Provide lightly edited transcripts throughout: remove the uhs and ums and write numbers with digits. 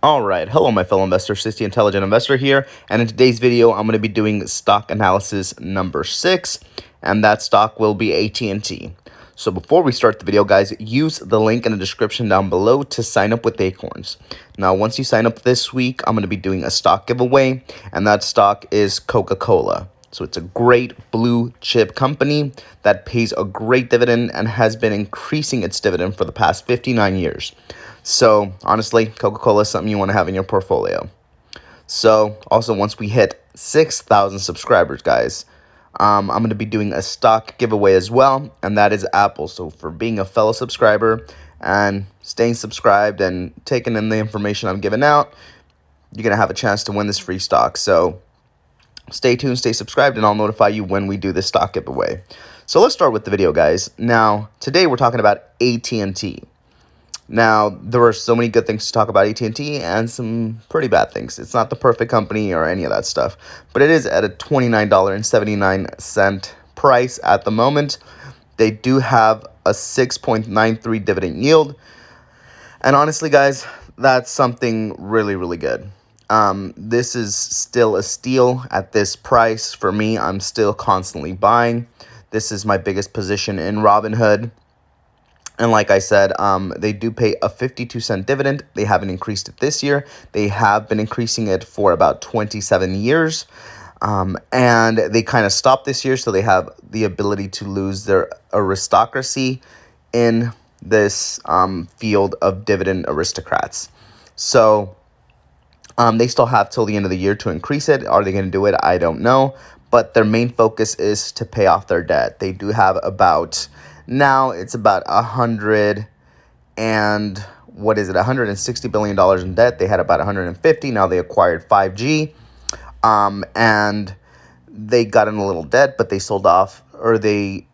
Alright, hello my fellow investors, Sissy Intelligent Investor here, and in today's video I'm going to be doing stock analysis number 6, and that stock will be AT&T. So before we start the video, guys, use the link in the description down below to sign up with Acorns. Now, once you sign up this week, I'm going to be doing a stock giveaway, and that stock is Coca-Cola. So it's a great blue chip company that pays a great dividend and has been increasing its dividend for the past 59 years. So honestly, Coca-Cola is something you want to have in your portfolio. So also, once we hit 6,000 subscribers, guys, I'm going to be doing a stock giveaway as well, and that is Apple. So for being a fellow subscriber and staying subscribed and taking in the information I'm giving out, you're going to have a chance to win this free stock. So stay tuned, stay subscribed, and I'll notify you when we do this stock giveaway. So let's start with the video, guys. Now, today we're talking about AT&T. Now, there are so many good things to talk about AT&T and some pretty bad things. It's not the perfect company or any of that stuff, but it is at a $29.79 price at the moment. They do have a 6.93 dividend yield. And honestly, guys, that's something really, really good. This is still a steal at this price. For me, I'm still constantly buying. This is my biggest position in Robinhood. And like I said, they do pay a 52-cent dividend. They haven't increased it this year. They have been increasing it for about 27 years. And they kind of stopped this year, so they have the ability to lose their aristocracy in this field of dividend aristocrats. So they still have till the end of the year to increase it. Are they going to do it? I don't know. But their main focus is to pay off their debt. They do have about... Now it's about $160 billion in debt. They had about 150. Now they acquired 5G, and they got in a little debt, but they sold off, or they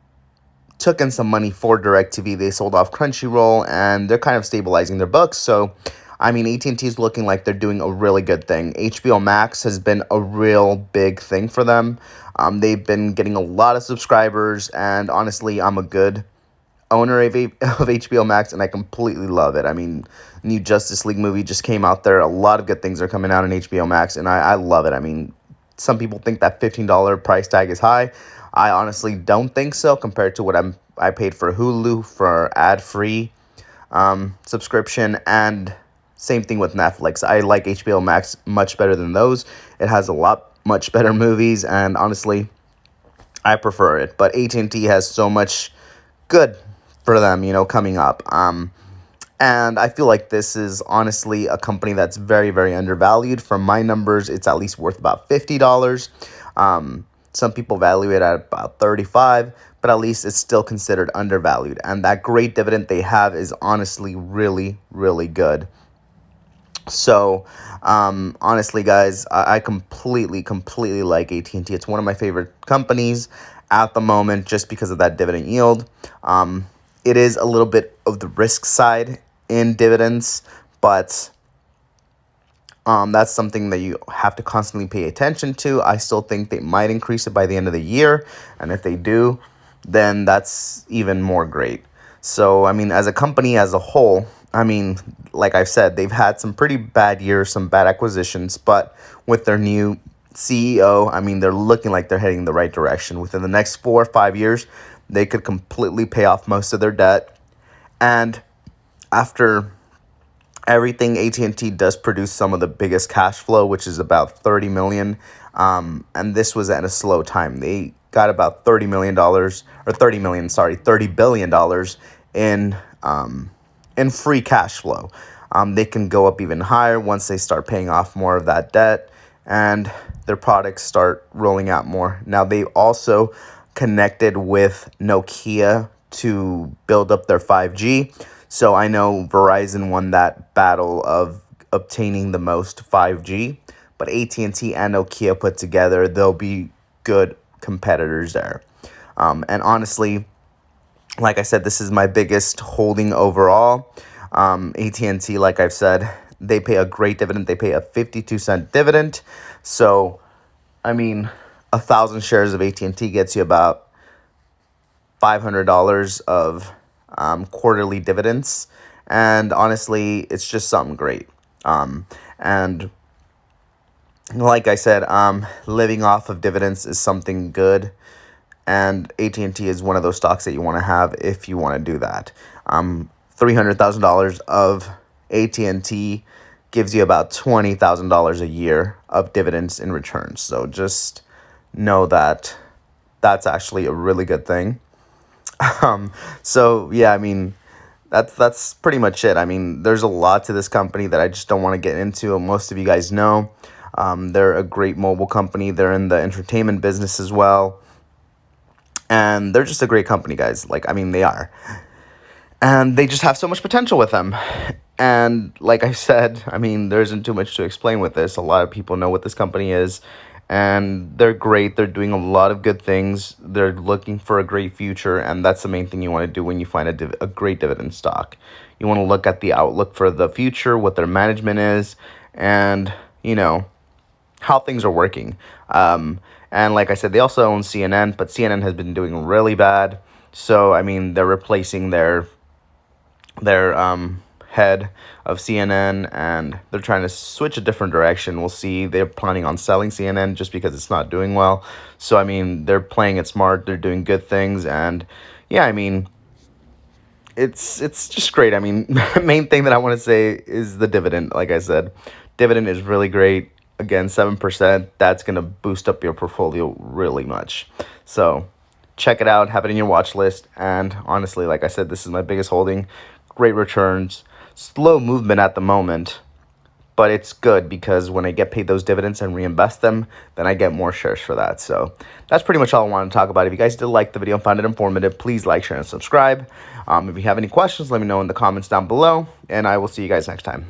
took in some money for DirecTV. They sold off Crunchyroll, and they're kind of stabilizing their books. So, I mean, AT&T is looking like they're doing a really good thing. HBO Max has been a real big thing for them. They've been getting a lot of subscribers, and honestly, I'm a good owner of HBO Max, and I completely love it. I mean, new Justice League movie just came out there. A lot of good things are coming out on HBO Max, and I love it. I mean, some people think that $15 price tag is high. I honestly don't think so compared to what I paid for Hulu for ad-free subscription, and same thing with Netflix. I like HBO Max much better than those. It has a lot much better movies, and honestly, I prefer it. But AT&T has so much good for them, coming up. And I feel like this is honestly a company that's very, very undervalued. From my numbers, it's at least worth about $50. Some people value it at about $35, but at least it's still considered undervalued. And that great dividend they have is honestly really, really good. So, honestly, guys, I completely like AT&T. It's one of my favorite companies at the moment just because of that dividend yield. It is a little bit of the risk side in dividends, but that's something that you have to constantly pay attention to. I still think they might increase it by the end of the year, and if they do, then that's even more great. So, I mean, as a company as a whole, I mean, like I've said, they've had some pretty bad years, some bad acquisitions, but with their new CEO, I mean, they're looking like they're heading in the right direction. Within the next 4 or 5 years, they could completely pay off most of their debt. And after everything, AT&T does produce some of the biggest cash flow, which is about $30 million. And this was at a slow time. They got about $30 billion in free cash flow. They can go up even higher once they start paying off more of that debt and their products start rolling out more. Now, they also connected with Nokia to build up their 5G. So I know Verizon won that battle of obtaining the most 5G, but AT&T and Nokia put together, they'll be good competitors there. And honestly, like I said, this is my biggest holding overall. AT&T, like I've said, they pay a great dividend. They pay a 52-cent dividend. So, I mean, 1,000 shares of AT&T gets you about $500 of quarterly dividends. And honestly, it's just something great. And like I said, living off of dividends is something good, and AT&T is one of those stocks that you want to have if you want to do that. $300,000 of AT&T gives you about $20,000 a year of dividends in returns. So just know that that's actually a really good thing. So yeah, I mean, that's pretty much it. I mean, there's a lot to this company that I just don't want to get into. Most of you guys know, they're a great mobile company. They're in the entertainment business as well, and they're just a great company, guys. Like, I mean, they are, and they just have so much potential with them. And like I said, I mean, there isn't too much to explain with this. A lot of people know what this company is, and they're great. They're doing a lot of good things. They're looking for a great future, and that's the main thing you want to do when you find a great dividend stock. You want to look at the outlook for the future, what their management is, and, how things are working. And like I said, they also own CNN, but CNN has been doing really bad. So, I mean, they're replacing their head of CNN, and they're trying to switch a different direction. We'll see. They're planning on selling CNN just because it's not doing well. So I mean, they're playing it smart. They're doing good things, and yeah, I mean, it's just great. I mean, main thing that I want to say is the dividend. Like I said, dividend is really great. Again, 7%. That's gonna boost up your portfolio really much. So check it out. Have it in your watch list. And honestly, like I said, this is my biggest holding. Great returns. Slow movement at the moment, but it's good because when I get paid those dividends and reinvest them, then I get more shares for that. So that's pretty much all I wanted to talk about. If you guys did like the video and found it informative, please like, share, and subscribe. If you have any questions, let me know in the comments down below, and I will see you guys next time.